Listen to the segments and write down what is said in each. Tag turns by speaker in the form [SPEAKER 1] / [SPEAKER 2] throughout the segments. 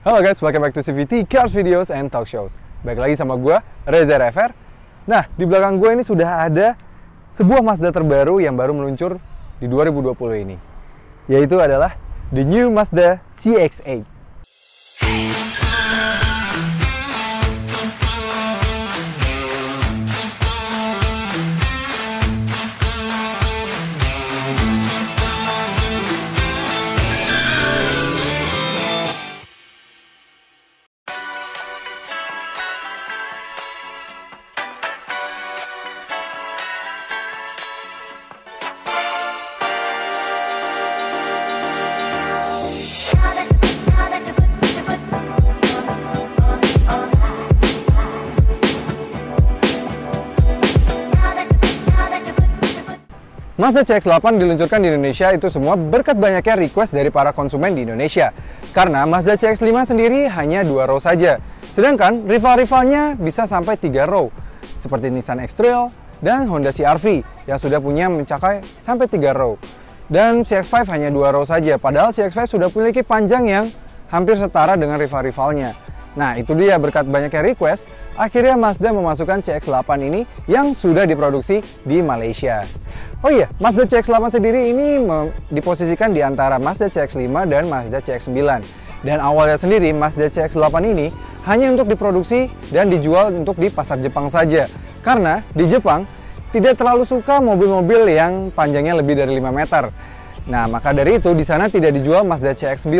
[SPEAKER 1] Halo guys, welcome back to CVT Cars Videos and Talk Shows. Baik lagi sama gue, Reza Rever. Nah, di belakang gue ini sudah ada sebuah Mazda terbaru yang baru meluncur di 2020 ini, yaitu adalah the new Mazda CX-8. Mazda CX-8 diluncurkan di Indonesia itu semua berkat banyaknya request dari para konsumen di Indonesia. Karena Mazda CX-5 sendiri hanya 2 row saja. Sedangkan rival-rivalnya bisa sampai 3 row. Seperti Nissan X-Trail dan Honda CR-V yang sudah punya mencapai sampai 3 row. Dan CX-5 hanya 2 row saja, padahal CX-5 sudah memiliki panjang yang hampir setara dengan rival-rivalnya. Nah, itu dia berkat banyaknya request, akhirnya Mazda memasukkan CX-8 ini yang sudah diproduksi di Malaysia. Oh iya, Mazda CX-8 sendiri ini diposisikan di antara Mazda CX-5 dan Mazda CX-9. Dan awalnya sendiri Mazda CX-8 ini hanya untuk diproduksi dan dijual untuk di pasar Jepang saja. Karena di Jepang tidak terlalu suka mobil-mobil yang panjangnya lebih dari 5 meter. Nah, maka dari itu di sana tidak dijual Mazda CX-9.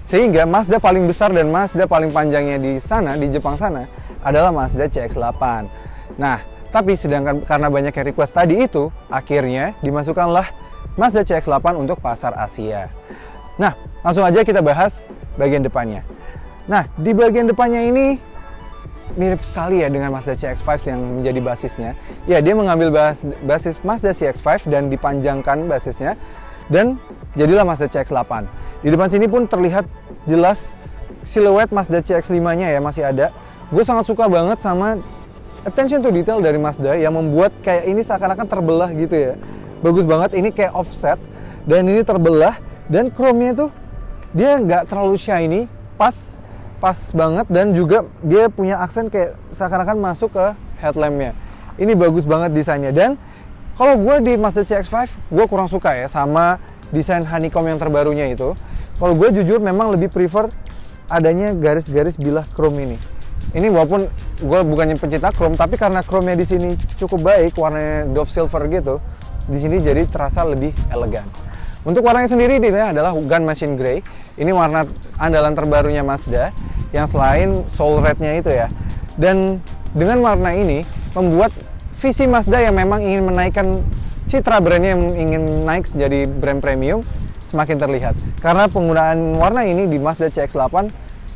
[SPEAKER 1] Sehingga Mazda paling besar dan Mazda paling panjangnya di sana, di Jepang sana, adalah Mazda CX-8. Nah, tapi sedangkan karena banyaknya request tadi itu, akhirnya dimasukkanlah Mazda CX-8 untuk pasar Asia. Nah, langsung aja kita bahas bagian depannya. Nah, di bagian depannya ini mirip sekali ya dengan Mazda CX-5 yang menjadi basisnya. Ya, dia mengambil basis Mazda CX-5 dan dipanjangkan basisnya, dan jadilah Mazda CX-8. Di depan sini pun terlihat jelas siluet Mazda CX-5-nya ya, masih ada. Gue sangat suka banget sama attention to detail dari Mazda yang membuat kayak ini seakan-akan terbelah gitu ya. Bagus banget, ini kayak offset dan ini terbelah, dan chrome-nya tuh dia nggak terlalu shiny, pas banget, dan juga dia punya aksen kayak seakan-akan masuk ke headlamp-nya. Ini bagus banget desainnya. Dan kalau gue di Mazda CX-5 gue kurang suka ya sama desain honeycomb yang terbarunya itu. Kalau gue jujur memang lebih prefer adanya garis-garis bilah chrome ini. Ini walaupun gue bukannya pencinta chrome, tapi karena chrome-nya di sini cukup baik, warnanya Dove Silver gitu, di sini jadi terasa lebih elegan. Untuk warnanya sendiri ini adalah Gun Machine Grey. Ini warna andalan terbarunya Mazda yang selain Soul Red-nya itu ya. Dan dengan warna ini membuat visi Mazda yang memang ingin menaikkan citra brandnya, yang ingin naik jadi brand premium, semakin terlihat. Karena penggunaan warna ini di Mazda CX-8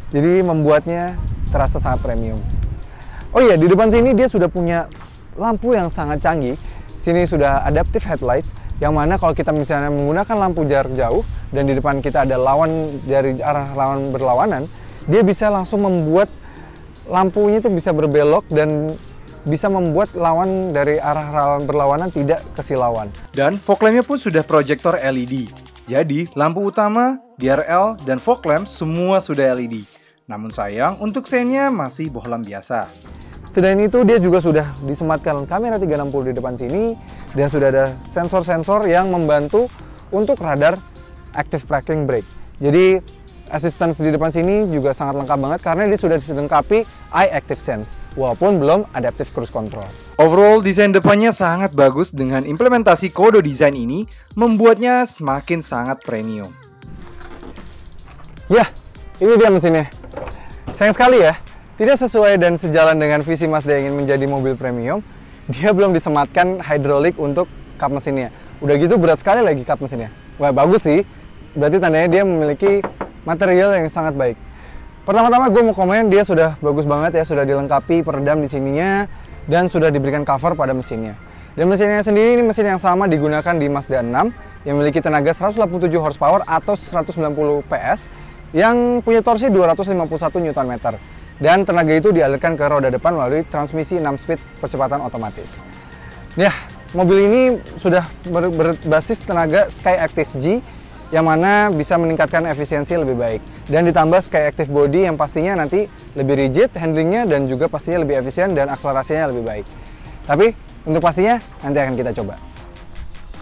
[SPEAKER 1] jadi membuatnya terasa sangat premium. Oh iya, di depan sini dia sudah punya lampu yang sangat canggih. Sini sudah adaptive headlights, yang mana kalau kita misalnya menggunakan lampu jarak jauh dan di depan kita ada lawan dari arah lawan berlawanan, dia bisa langsung membuat lampunya itu bisa berbelok dan bisa membuat lawan dari arah lawan berlawanan tidak kesilauan. Dan fog lamp-nya pun sudah proyektor LED. Jadi, lampu utama, DRL, dan fog lamp semua sudah LED. Namun sayang, untuk seinnya masih bohlam biasa. Selain itu, dia juga sudah disematkan kamera 360 di depan sini, dan sudah ada sensor-sensor yang membantu untuk radar active parking brake. Jadi, assistance di depan sini juga sangat lengkap banget karena dia sudah dilengkapi Eye Active Sense, walaupun belum adaptive cruise control. Overall, desain depannya sangat bagus dengan implementasi kode desain ini membuatnya semakin sangat premium. Ya, ini dia mesinnya. Sayang sekali ya, tidak sesuai dan sejalan dengan visi Mazda yang ingin menjadi mobil premium, dia belum disematkan hidrolik untuk kap mesinnya. Udah gitu berat sekali lagi kap mesinnya. Wah, bagus sih, berarti tandanya dia memiliki material yang sangat baik. Pertama-tama gue mau komen dia sudah bagus banget ya, sudah dilengkapi peredam di sininya dan sudah diberikan cover pada mesinnya. Dan mesinnya sendiri ini mesin yang sama digunakan di Mazda 6 yang memiliki tenaga 187 horsepower atau 190 PS yang punya torsi 251 Nm. Dan tenaga itu dialirkan ke roda depan melalui transmisi 6 speed percepatan otomatis. Ya, mobil ini sudah berbasis tenaga Skyactiv G yang mana bisa meningkatkan efisiensi lebih baik. Dan ditambah Sky Active Body yang pastinya nanti lebih rigid handlingnya dan juga pastinya lebih efisien dan akselerasinya lebih baik. Tapi untuk pastinya nanti akan kita coba.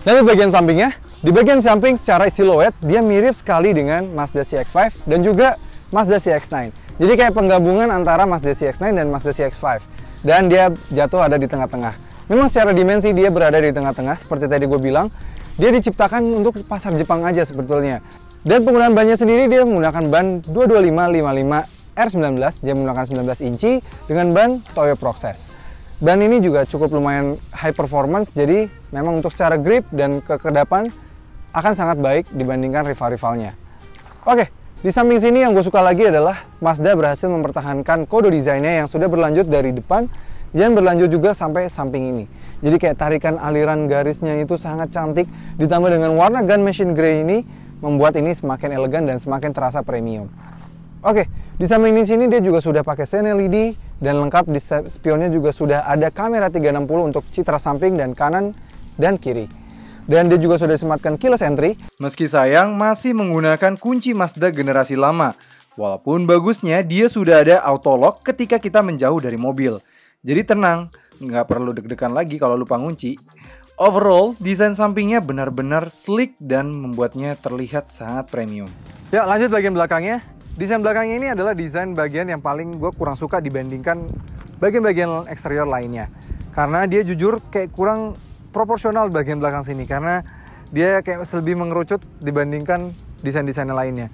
[SPEAKER 1] Dan di bagian sampingnya, di bagian samping secara siluet dia mirip sekali dengan Mazda CX-5 dan juga Mazda CX-9. Jadi kayak penggabungan antara Mazda CX-9 dan Mazda CX-5. Dan dia jatuh ada di tengah-tengah. Memang secara dimensi dia berada di tengah-tengah seperti tadi gue bilang. Dia diciptakan untuk pasar Jepang aja sebetulnya. Dan penggunaan bannya sendiri dia menggunakan ban 225 R19, dia menggunakan 19 inci dengan ban Toyo Process. Ban ini juga cukup lumayan high performance, jadi memang untuk secara grip dan kekedapan akan sangat baik dibandingkan rival-rivalnya. Oke, di samping sini yang gue suka lagi adalah Mazda berhasil mempertahankan kode desainnya yang sudah berlanjut dari depan dan berlanjut juga sampai samping ini. Jadi kayak tarikan aliran garisnya itu sangat cantik, ditambah dengan warna gun machine grey ini membuat ini semakin elegan dan semakin terasa premium. Oke, di samping di sini dia juga sudah pakai sen LED dan lengkap di spionnya juga sudah ada kamera 360 untuk citra samping dan kanan dan kiri. Dan dia juga sudah disematkan keyless entry. Meski sayang masih menggunakan kunci Mazda generasi lama. Walaupun bagusnya dia sudah ada auto lock ketika kita menjauh dari mobil. Jadi tenang, nggak perlu deg-degan lagi kalau lupa ngunci. Overall, desain sampingnya benar-benar sleek dan membuatnya terlihat sangat premium. Ya, lanjut bagian belakangnya. Desain belakangnya ini adalah desain bagian yang paling gue kurang suka dibandingkan bagian-bagian eksterior lainnya. Karena dia jujur kayak kurang proporsional bagian belakang sini. Karena dia kayak lebih mengerucut dibandingkan desain-desain lainnya.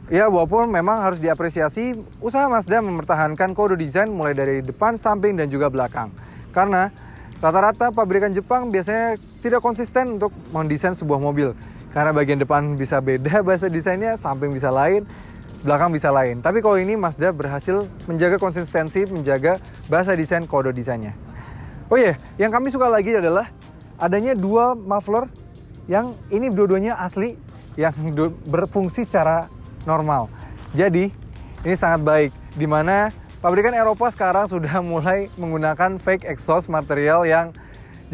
[SPEAKER 1] Ya, walaupun memang harus diapresiasi usaha Mazda mempertahankan kode desain mulai dari depan, samping, dan juga belakang. Karena rata-rata pabrikan Jepang biasanya tidak konsisten untuk mendesain sebuah mobil. Karena bagian depan bisa beda bahasa desainnya, samping bisa lain, belakang bisa lain. Tapi kalau ini Mazda berhasil menjaga konsistensi, menjaga bahasa desain kode desainnya. Oh iya, yang kami suka lagi adalah adanya dua muffler yang ini dua-duanya asli, yang berfungsi secara normal. Jadi ini sangat baik, dimana pabrikan Eropa sekarang sudah mulai menggunakan fake exhaust material yang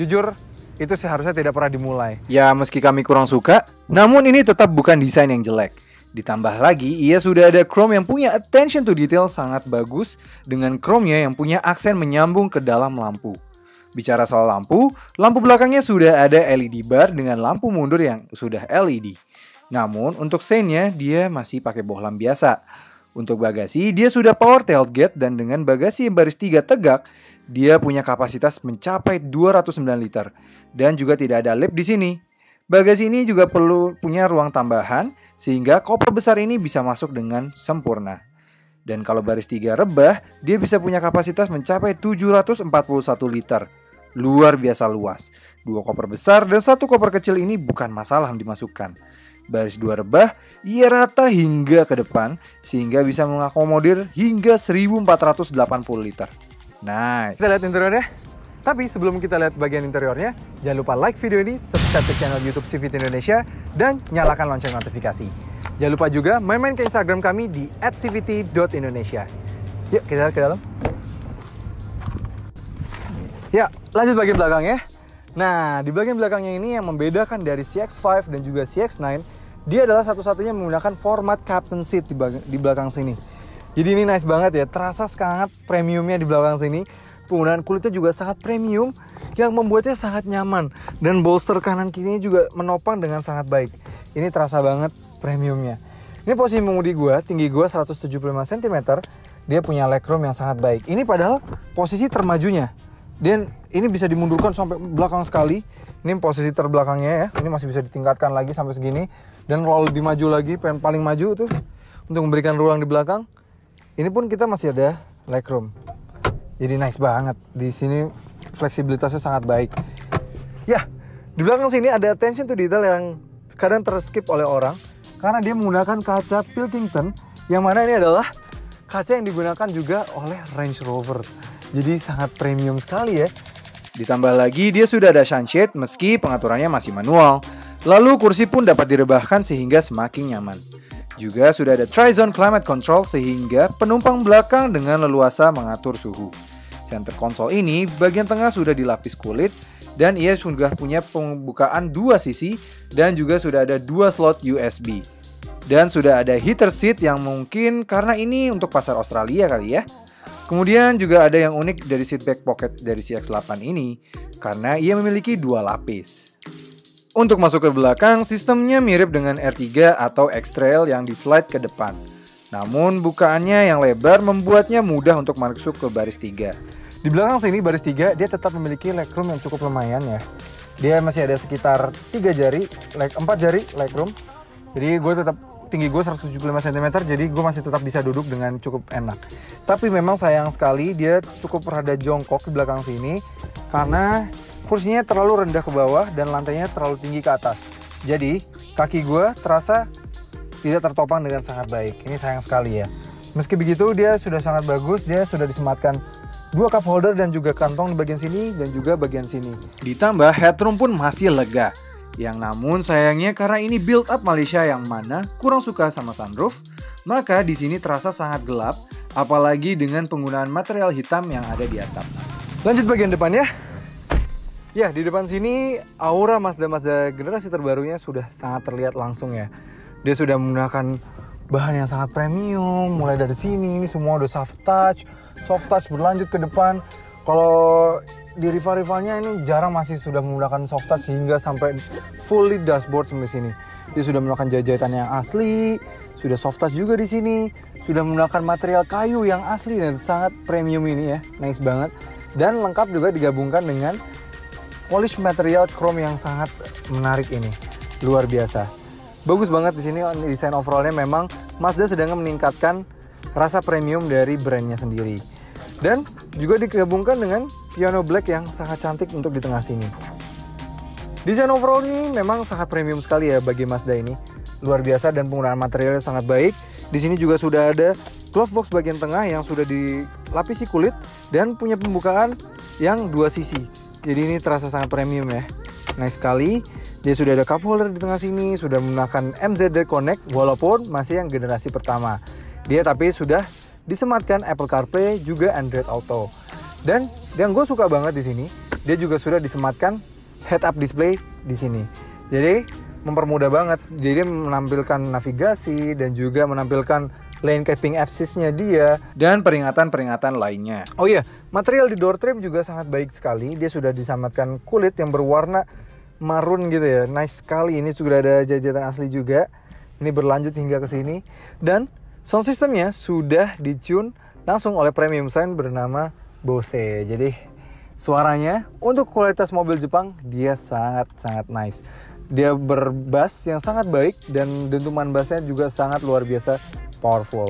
[SPEAKER 1] jujur itu seharusnya tidak pernah dimulai. Ya meski kami kurang suka, namun ini tetap bukan desain yang jelek. Ditambah lagi ia sudah ada chrome yang punya attention to detail sangat bagus dengan chrome-nya yang punya aksen menyambung ke dalam lampu. Bicara soal lampu, lampu belakangnya sudah ada LED bar dengan lampu mundur yang sudah LED. Namun untuk seinnya dia masih pakai bohlam biasa. Untuk bagasi dia sudah power tailgate dan dengan bagasi baris 3 tegak dia punya kapasitas mencapai 209 liter dan juga tidak ada lip di sini. Bagasi ini juga perlu punya ruang tambahan sehingga koper besar ini bisa masuk dengan sempurna. Dan kalau baris 3 rebah dia bisa punya kapasitas mencapai 741 liter. Luar biasa luas. 2 koper besar dan 1 koper kecil ini bukan masalah dimasukkan. Baris 2 rebah, ia rata hingga ke depan sehingga bisa mengakomodir hingga 1480 liter. Nice. Kita lihat interiornya. Tapi sebelum kita lihat bagian interiornya, jangan lupa like video ini, subscribe ke channel YouTube CVT Indonesia, dan nyalakan lonceng notifikasi. Jangan lupa juga main-main ke Instagram kami di @cvt.indonesia. Yuk kita lihat ke dalam. Ya, lanjut bagian belakangnya. Nah, di bagian belakangnya ini yang membedakan dari CX-5 dan juga CX-9, dia adalah satu-satunya menggunakan format captain seat di belakang sini. Jadi ini nice banget ya, terasa sangat premiumnya di belakang sini. Penggunaan kulitnya juga sangat premium yang membuatnya sangat nyaman. Dan bolster kanan kirinya juga menopang dengan sangat baik. Ini terasa banget premiumnya. Ini posisi mengemudi gue, tinggi gue 175 cm. Dia punya legroom yang sangat baik. Ini padahal posisi termajunya. Dan ini bisa dimundurkan sampai belakang sekali. Ini posisi terbelakangnya ya. Ini masih bisa ditingkatkan lagi sampai segini. Dan kalau lebih maju lagi, paling maju tuh untuk memberikan ruang di belakang. Ini pun kita masih ada legroom. Jadi nice banget. Di sini fleksibilitasnya sangat baik. Ya, di belakang sini ada attention to detail yang kadang terskip oleh orang karena dia menggunakan kaca Pilkington, yang mana ini adalah kaca yang digunakan juga oleh Range Rover. Jadi sangat premium sekali ya. Ditambah lagi dia sudah ada sunshade meski pengaturannya masih manual. Lalu kursi pun dapat direbahkan sehingga semakin nyaman. Juga sudah ada tri-zone climate control sehingga penumpang belakang dengan leluasa mengatur suhu.
[SPEAKER 2] Center console ini bagian tengah sudah dilapis kulit dan ia sudah punya pembukaan 2 sisi dan juga sudah ada 2 slot USB. Dan sudah ada heater seat yang mungkin karena ini untuk pasar Australia kali ya. Kemudian juga ada yang unik dari seat back pocket dari CX-8 ini karena ia memiliki 2 lapis. Untuk masuk ke belakang, sistemnya mirip dengan R3 atau X-Trail yang di-slide ke depan. Namun bukaannya yang lebar membuatnya mudah untuk masuk ke baris 3.
[SPEAKER 1] Di belakang sini baris 3 dia tetap memiliki legroom yang cukup lumayan ya. Dia masih ada sekitar 4 jari legroom. Jadi tinggi gue 175 cm, jadi gue masih tetap bisa duduk dengan cukup enak. Tapi memang sayang sekali dia cukup rada jongkok di belakang sini karena kursinya terlalu rendah ke bawah dan lantainya terlalu tinggi ke atas. Jadi kaki gue terasa tidak tertopang dengan sangat baik. Ini sayang sekali ya. Meski begitu dia sudah sangat bagus, dia sudah disematkan 2 cup holder dan juga kantong di bagian sini dan juga bagian sini.
[SPEAKER 2] Ditambah headroom pun masih lega. Yang namun sayangnya karena ini build up Malaysia yang mana kurang suka sama sunroof, maka di sini terasa sangat gelap, apalagi dengan penggunaan material hitam yang ada di atap.
[SPEAKER 1] Lanjut bagian depan ya. Ya, di depan sini aura Mazda generasi terbarunya sudah sangat terlihat langsung ya. Dia sudah menggunakan bahan yang sangat premium, mulai dari sini ini semua udah soft touch berlanjut ke depan. Kalau di rival-rivalnya ini jarang masih sudah menggunakan soft touch hingga sampai fully dashboard sampai sini. Dia sudah menggunakan jahitan yang asli, sudah soft touch juga di sini, sudah menggunakan material kayu yang asli dan sangat premium ini ya, nice banget. Dan lengkap juga digabungkan dengan polish material chrome yang sangat menarik ini, luar biasa. Bagus banget di sini desain overallnya, memang Mazda sedang meningkatkan rasa premium dari brandnya sendiri. Dan juga digabungkan dengan piano black yang sangat cantik untuk di tengah sini. Desain overall ini memang sangat premium sekali ya bagi Mazda ini. Luar biasa dan penggunaan materialnya sangat baik. Di sini juga sudah ada glove box bagian tengah yang sudah dilapisi kulit dan punya pembukaan yang 2 sisi. Jadi ini terasa sangat premium ya. Nice sekali. Dia sudah ada cup holder di tengah sini, sudah menggunakan MZD Connect walaupun masih yang generasi pertama. Dia tapi sudah disematkan Apple CarPlay juga Android Auto. Dan yang gue suka banget di sini, dia juga sudah disematkan head-up display di sini. Jadi mempermudah banget. Jadi menampilkan navigasi dan juga menampilkan lane keeping assist-nya dia
[SPEAKER 2] dan peringatan-peringatan lainnya.
[SPEAKER 1] Oh iya, material di door trim juga sangat baik sekali. Dia sudah disematkan kulit yang berwarna marun gitu ya. Nice sekali. Ini sudah ada jahitan asli juga. Ini berlanjut hingga ke sini dan sound systemnya sudah di-tune langsung oleh premium sound bernama Bose. Jadi suaranya untuk kualitas mobil Jepang dia sangat nice. Dia berbass yang sangat baik dan dentuman bassnya juga sangat luar biasa powerful.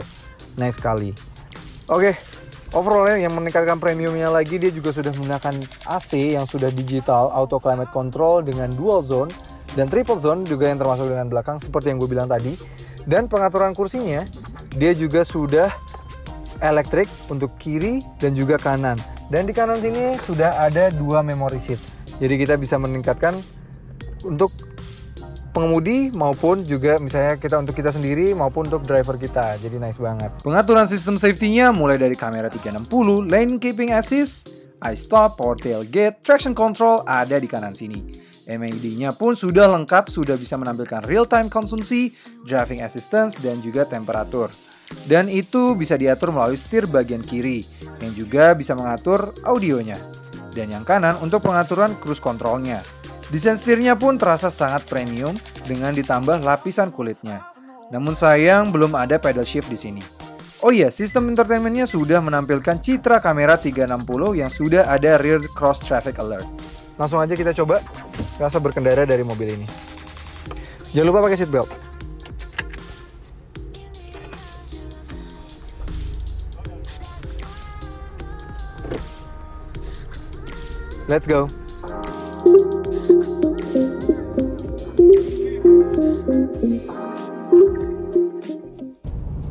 [SPEAKER 1] Nice sekali. Oke, overallnya yang meningkatkan premiumnya lagi, dia juga sudah menggunakan AC yang sudah digital auto climate control dengan dual zone dan triple zone juga yang termasuk dengan belakang seperti yang gue bilang tadi. Dan pengaturan kursinya dia juga sudah elektrik untuk kiri dan juga kanan. Dan di kanan sini sudah ada 2 memory seat. Jadi kita bisa meningkatkan untuk pengemudi maupun juga misalnya untuk kita sendiri maupun untuk driver kita. Jadi nice banget.
[SPEAKER 2] Pengaturan sistem safety-nya mulai dari kamera 360, lane keeping assist, iStop, power tailgate, traction control ada di kanan sini. MID-nya pun sudah lengkap, sudah bisa menampilkan real-time konsumsi, driving assistance, dan juga temperatur. Dan itu bisa diatur melalui setir bagian kiri, yang juga bisa mengatur audionya. Dan yang kanan untuk pengaturan cruise control-nya. Desain setirnya pun terasa sangat premium dengan ditambah lapisan kulitnya. Namun sayang belum ada pedal shift di sini. Oh iya, sistem entertainment-nya sudah menampilkan citra kamera 360 yang sudah ada rear cross traffic alert.
[SPEAKER 1] Langsung aja kita coba rasa berkendara dari mobil ini. Jangan lupa pakai seat belt. Let's go.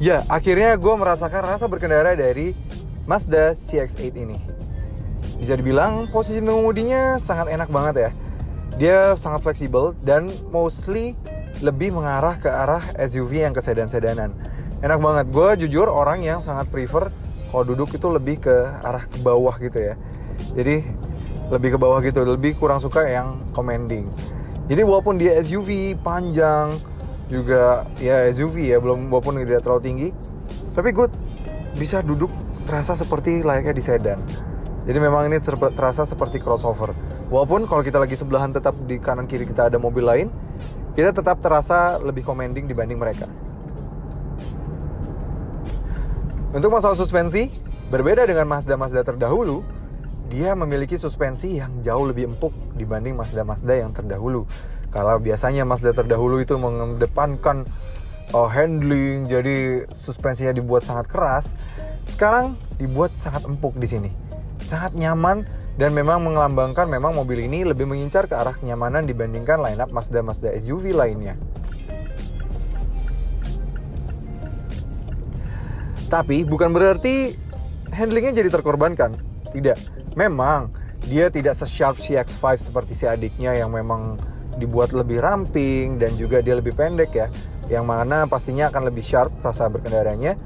[SPEAKER 1] Ya, akhirnya gue merasakan rasa berkendara dari Mazda CX-8 ini. Bisa dibilang posisi mengemudinya sangat enak banget ya. Dia sangat fleksibel dan mostly lebih mengarah ke arah SUV yang ke sedan-sedanan. Enak banget. Gue jujur orang yang sangat prefer Kalau duduk itu lebih ke arah ke bawah gitu ya. Jadi lebih ke bawah gitu, lebih kurang suka yang commanding. Jadi walaupun dia SUV panjang, juga ya SUV ya, walaupun tidak terlalu tinggi, tapi gue bisa duduk terasa seperti layaknya di sedan. Jadi memang ini terasa seperti crossover. Walaupun kalau kita lagi sebelahan tetap di kanan kiri kita ada mobil lain, kita tetap terasa lebih commanding dibanding mereka. Untuk masalah suspensi, berbeda dengan Mazda terdahulu, dia memiliki suspensi yang jauh lebih empuk dibanding Mazda yang terdahulu. Kalau biasanya Mazda terdahulu itu mengedepankan handling, jadi suspensinya dibuat sangat keras. Sekarang dibuat sangat empuk di sini, sangat nyaman, dan memang melambangkan memang mobil ini lebih mengincar ke arah kenyamanan dibandingkan lineup Mazda SUV lainnya. Tapi bukan berarti handlingnya jadi terkorbankan. Tidak. Memang dia tidak se-sharp CX-5 seperti si adiknya yang memang dibuat lebih ramping dan juga dia lebih pendek ya, yang mana pastinya akan lebih sharp rasa berkendaranya.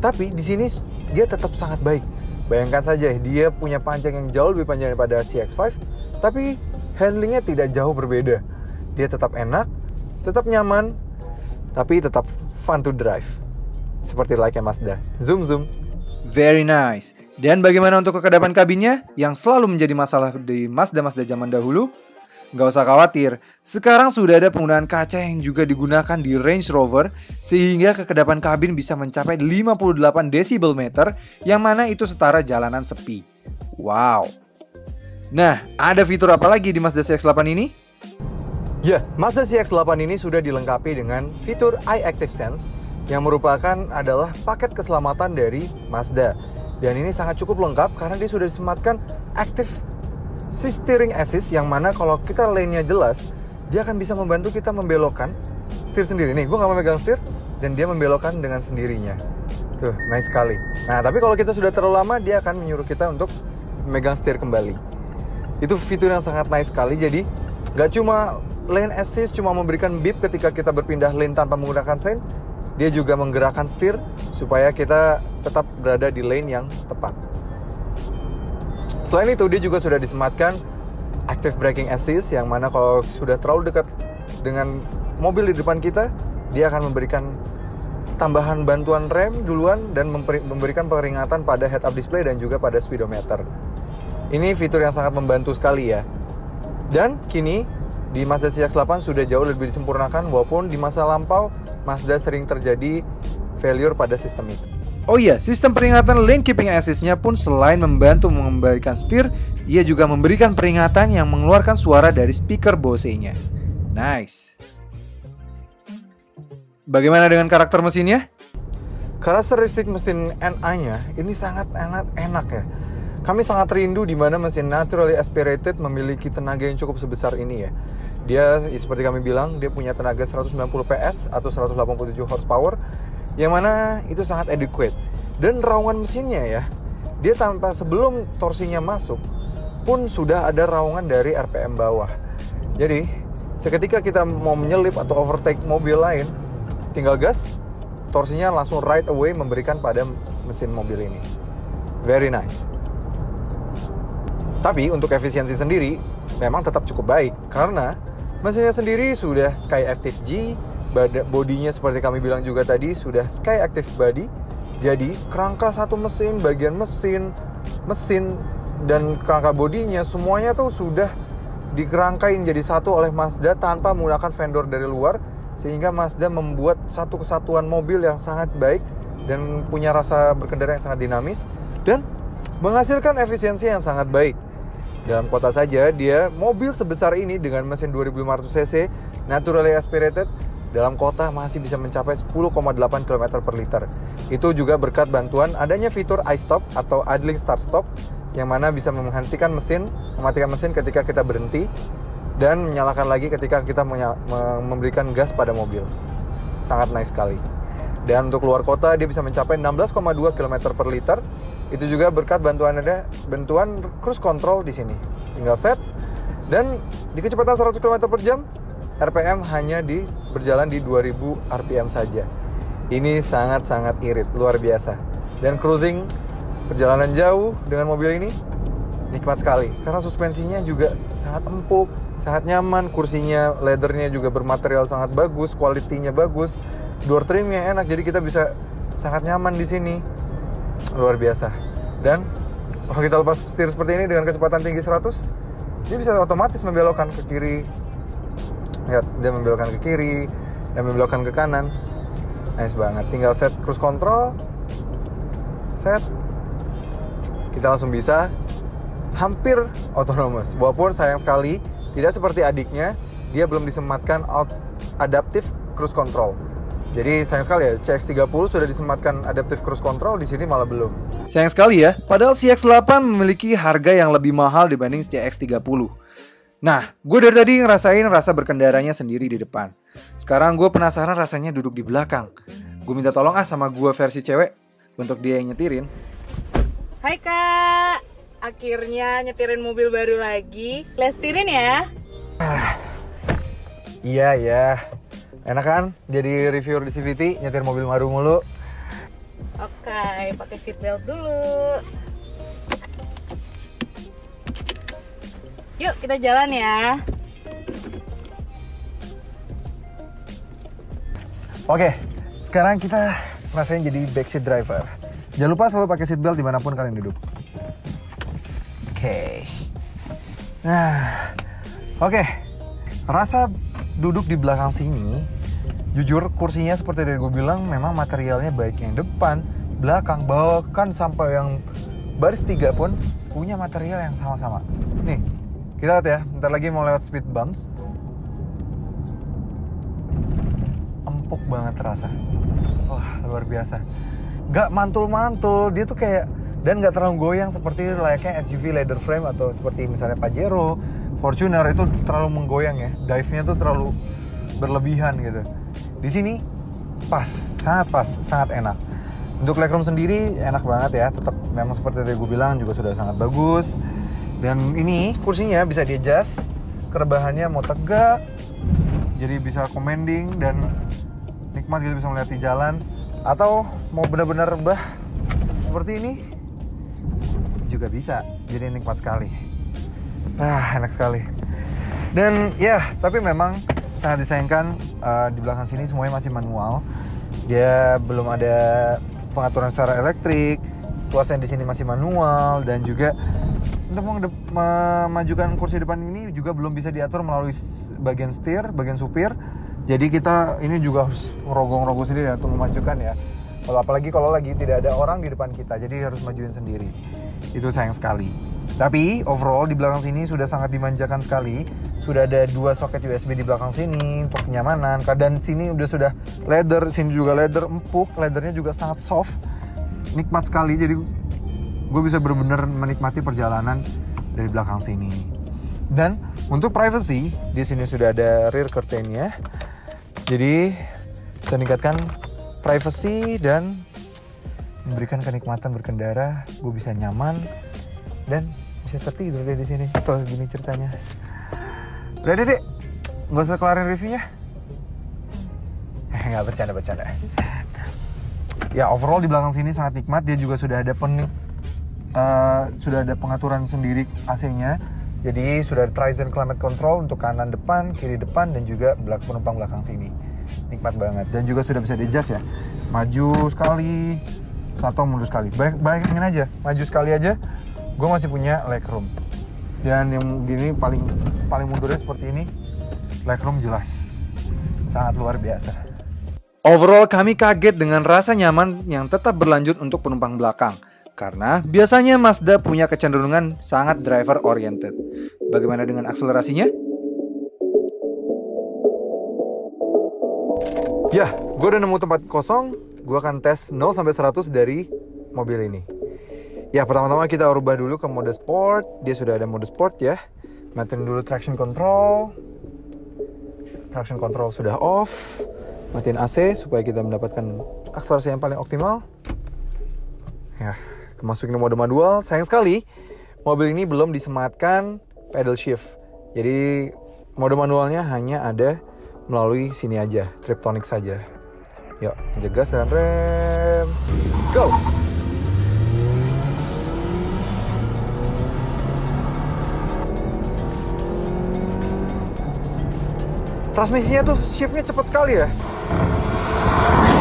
[SPEAKER 1] Tapi di sini dia tetap sangat baik. Bayangkan saja, dia punya panjang yang jauh lebih panjang daripada CX-5, tapi handlingnya tidak jauh berbeda. Dia tetap enak, tetap nyaman, tapi tetap fun to drive. Seperti like Mazda. Zoom.
[SPEAKER 2] Very nice. Dan bagaimana untuk kekedapan kabinnya yang selalu menjadi masalah di Mazda zaman dahulu? Nggak usah khawatir, sekarang sudah ada penggunaan kaca yang juga digunakan di Range Rover sehingga kekedapan kabin bisa mencapai 58 decibel meter, yang mana itu setara jalanan sepi. Wow. Nah, ada fitur apa lagi di Mazda CX-8 ini?
[SPEAKER 1] Ya, Mazda CX-8 ini sudah dilengkapi dengan fitur iActive Sense yang merupakan adalah paket keselamatan dari Mazda. Dan ini sangat cukup lengkap karena dia sudah disematkan Active Steering Assist, yang mana kalau kita lane-nya jelas, dia akan bisa membantu kita membelokkan setir sendiri. Nih, gue nggak memegang setir dan dia membelokkan dengan sendirinya. Tuh, nice sekali. Nah, tapi kalau kita sudah terlalu lama, dia akan menyuruh kita untuk memegang setir kembali. Itu fitur yang sangat nice sekali. Jadi, nggak cuma lane assist, cuma memberikan beep ketika kita berpindah lane tanpa menggunakan sein, dia juga menggerakkan setir supaya kita tetap berada di lane yang tepat. Selain itu, dia juga sudah disematkan Active Braking Assist, yang mana kalau sudah terlalu dekat dengan mobil di depan kita, dia akan memberikan tambahan bantuan rem duluan dan memberikan peringatan pada head-up display dan juga pada speedometer. Ini fitur yang sangat membantu sekali ya. Dan kini di Mazda CX-8 sudah jauh lebih disempurnakan, walaupun di masa lampau Mazda sering terjadi failure pada sistem itu.
[SPEAKER 2] Oh iya, sistem peringatan Lane Keeping Assist-nya pun selain membantu mengembalikan setir, ia juga memberikan peringatan yang mengeluarkan suara dari speaker Bose-nya. Nice. Bagaimana dengan karakter mesinnya?
[SPEAKER 1] Karakteristik mesin NA-nya ini sangat enak ya. Kami sangat rindu di mana mesin naturally aspirated memiliki tenaga yang cukup sebesar ini ya. Dia seperti kami bilang, dia punya tenaga 190 PS atau 187 horsepower, yang mana itu sangat adequate. Dan raungan mesinnya ya, dia tanpa sebelum torsinya masuk pun sudah ada raungan dari RPM bawah. Jadi seketika kita mau menyelip atau overtake mobil lain, tinggal gas, torsinya langsung right away memberikan pada mesin mobil ini. Very nice. Tapi untuk efisiensi sendiri memang tetap cukup baik, karena mesinnya sendiri sudah Sky Active G. Bodinya seperti kami bilang juga tadi sudah Sky Active Body. Jadi kerangka satu mesin, bagian mesin dan kerangka bodinya semuanya tuh sudah dikerangkain jadi satu oleh Mazda tanpa menggunakan vendor dari luar, sehingga Mazda membuat satu kesatuan mobil yang sangat baik dan punya rasa berkendara yang sangat dinamis dan menghasilkan efisiensi yang sangat baik. Dalam kota saja, dia mobil sebesar ini dengan mesin 2500 cc naturally aspirated dalam kota masih bisa mencapai 10,8 km per liter. Itu juga berkat bantuan adanya fitur iStop atau idling start stop, yang mana bisa mematikan mesin ketika kita berhenti dan menyalakan lagi ketika kita memberikan gas pada mobil. Sangat nice sekali. Dan untuk luar kota dia bisa mencapai 16,2 km per liter. Itu juga berkat bantuan cruise control di sini. Tinggal set dan di kecepatan 100 km per jam, RPM hanya berjalan di 2000 RPM saja. Ini sangat-sangat irit, luar biasa. Dan cruising perjalanan jauh dengan mobil ini nikmat sekali. Karena suspensinya juga sangat empuk, sangat nyaman. Kursinya, leathernya juga bermaterial sangat bagus, kualitinya bagus. Door trimnya enak, jadi kita bisa sangat nyaman di sini. Luar biasa. Dan kalau kita lepas setir seperti ini dengan kecepatan tinggi 100, dia bisa otomatis membelokkan ke kiri. Lihat, dia membelokkan ke kiri dan membelokkan ke kanan. Nice banget. Tinggal set cruise control, set, kita langsung bisa hampir autonomous. Walaupun sayang sekali tidak seperti adiknya, dia belum disematkan adaptive cruise control. Jadi sayang sekali ya, CX-30 sudah disematkan adaptive cruise control, di sini malah belum.
[SPEAKER 2] Sayang sekali ya, padahal CX-8 memiliki harga yang lebih mahal dibanding CX-30. Nah, gue dari tadi ngerasain rasa berkendaranya sendiri di depan. Sekarang gue penasaran rasanya duduk di belakang. Gue minta tolong sama gue versi cewek untuk dia yang nyetirin.
[SPEAKER 3] Hai Kak, akhirnya nyetirin mobil baru lagi. Lestirin ya.
[SPEAKER 1] Iya ya, enak kan jadi reviewer di CVT, nyetir mobil baru mulu.
[SPEAKER 3] Oke, pakai seatbelt dulu. Yuk kita jalan ya.
[SPEAKER 1] Oke, sekarang kita rasain jadi backseat driver. Jangan lupa selalu pakai seatbelt dimanapun kalian duduk. Oke. Nah, oke. Rasa duduk di belakang sini, jujur kursinya seperti yang gue bilang memang materialnya baik yang depan, belakang, bahkan sampai yang baris 3 pun punya material yang sama-sama. Nih, kita lihat ya, bentar lagi mau lewat speed bumps. Empuk banget terasa. Wah, luar biasa. Gak mantul-mantul, dia tuh kayak, dan gak terlalu goyang seperti layaknya SUV leather frame atau seperti misalnya Pajero, Fortuner itu terlalu menggoyang ya. Dive-nya tuh terlalu berlebihan gitu. Di sini pas, sangat enak. Untuk legroom sendiri enak banget ya, tetap memang seperti yang gue bilang juga sudah sangat bagus. Dan ini kursinya bisa di-adjust, kerebahannya mau tegak, jadi bisa commanding dan nikmat gitu bisa melihat di jalan. Atau mau benar-benar rebah seperti ini juga bisa, jadi nikmat sekali. Enak sekali. Dan ya, tapi memang sangat disayangkan di belakang sini semuanya masih manual. Dia belum ada pengaturan secara elektrik. Tuasnya di sini masih manual, dan juga untuk memajukan kursi depan ini juga belum bisa diatur melalui bagian setir, bagian supir. Jadi kita ini juga harus ngerogong-rogong sendiri untuk memajukan ya. Apalagi kalau lagi tidak ada orang di depan kita, jadi harus majuin sendiri. Itu sayang sekali. Tapi overall di belakang sini sudah sangat dimanjakan sekali. Sudah ada 2 soket USB di belakang sini untuk kenyamanan. Dan sini sudah leather, sini juga leather empuk, leathernya juga sangat soft. Nikmat sekali, jadi gue bisa benar-benar menikmati perjalanan dari belakang sini. Dan untuk privacy, di sini sudah ada rear curtain-nya. Jadi bisa meningkatkan privacy dan memberikan kenikmatan berkendara. Gue bisa nyaman dan bisa tertidur deh di sini. Setelah segini ceritanya. Udah deh, nggak usah kelarin reviewnya. Nggak, bercanda. Ya overall di belakang sini sangat nikmat. Dia juga sudah ada sudah ada pengaturan sendiri AC-nya. Jadi sudah ada Trizen Climate Control untuk kanan depan, kiri depan, dan juga penumpang belakang sini. Nikmat banget. Dan juga sudah bisa di-adjust ya. Maju sekali, atau mundur sekali. Bayangin aja, maju sekali aja, gue masih punya legroom. Dan yang gini paling mundurnya seperti ini, legroom jelas. Sangat luar biasa.
[SPEAKER 2] Overall kami kaget dengan rasa nyaman yang tetap berlanjut untuk penumpang belakang. Karena biasanya Mazda punya kecenderungan sangat driver oriented. Bagaimana dengan akselerasinya?
[SPEAKER 1] Ya, gue udah nemu tempat kosong. Gue akan tes 0-100 dari mobil ini. Ya, pertama-tama kita rubah dulu ke mode sport. Dia sudah ada mode sport ya. Matiin dulu traction control. Traction control sudah off. Matiin AC supaya kita mendapatkan akselerasi yang paling optimal. Ya, masukin ke mode manual. Sayang sekali mobil ini belum disematkan pedal shift. Jadi mode manualnya hanya ada melalui sini aja, Triptonic saja. Yuk, jaga gas dan rem. Go. Transmisinya tuh shiftnya cepat sekali ya.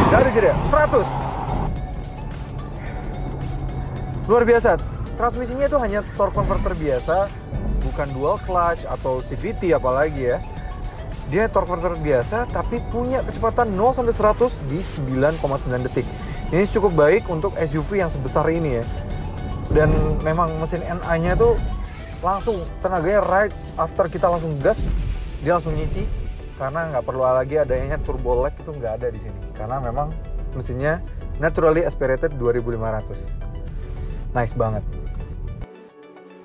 [SPEAKER 1] Dari jeda 100. Luar biasa. Transmisinya itu hanya torque converter biasa, bukan dual clutch atau CVT apalagi ya. Dia torque converter biasa tapi punya kecepatan 0 sampai 100 di 9,9 detik. Ini cukup baik untuk SUV yang sebesar ini ya. Dan memang mesin NA-nya tuh langsung tenaganya right after kita langsung gas, dia langsung ngisi karena nggak perlu lagi adanya turbo lag, itu nggak ada di sini karena memang mesinnya naturally aspirated 2500. Nice banget.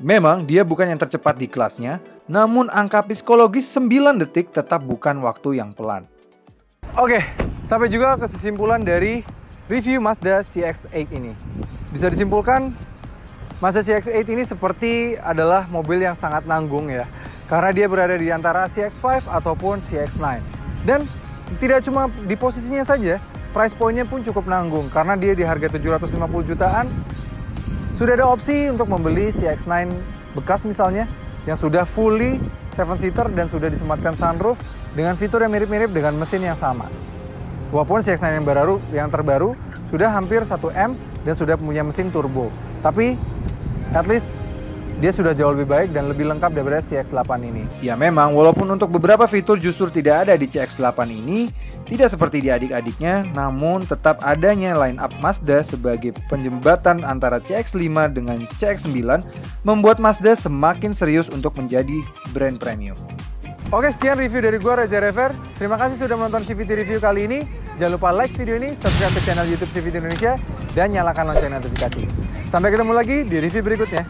[SPEAKER 2] Memang dia bukan yang tercepat di kelasnya, namun angka psikologis 9 detik tetap bukan waktu yang pelan.
[SPEAKER 1] Oke, sampai juga kesimpulan dari review Mazda CX-8 ini. Bisa disimpulkan, Mazda CX-8 ini seperti adalah mobil yang sangat nanggung ya, karena dia berada di antara CX-5 ataupun CX-9. Dan tidak cuma di posisinya saja, price point-nya pun cukup nanggung, karena dia di harga 750 jutaan. Sudah ada opsi untuk membeli CX-9 bekas misalnya, yang sudah fully 7-seater dan sudah disematkan sunroof dengan fitur yang mirip-mirip dengan mesin yang sama. Walaupun CX-9 yang terbaru sudah hampir 1M dan sudah punya mesin turbo. Tapi at least dia sudah jauh lebih baik dan lebih lengkap daripada CX-8 ini.
[SPEAKER 2] Ya memang, walaupun untuk beberapa fitur justru tidak ada di CX-8 ini, tidak seperti di adik-adiknya, namun tetap adanya line up Mazda sebagai penjembatan antara CX-5 dengan CX-9 membuat Mazda semakin serius untuk menjadi brand premium.
[SPEAKER 1] Oke, sekian review dari gua, Reza Rever. Terima kasih sudah menonton CVT Review kali ini. Jangan lupa like video ini, subscribe ke channel YouTube CVT Indonesia, dan nyalakan lonceng notifikasi. Sampai ketemu lagi di review berikutnya.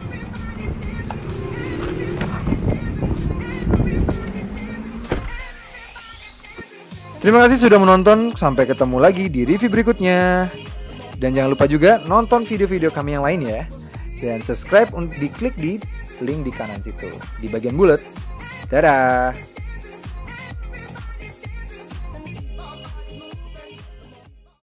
[SPEAKER 2] Terima kasih sudah menonton, sampai ketemu lagi di review berikutnya. Dan jangan lupa juga nonton video-video kami yang lain ya. Dan subscribe untuk diklik di link di kanan situ, di bagian bulat. Dadah!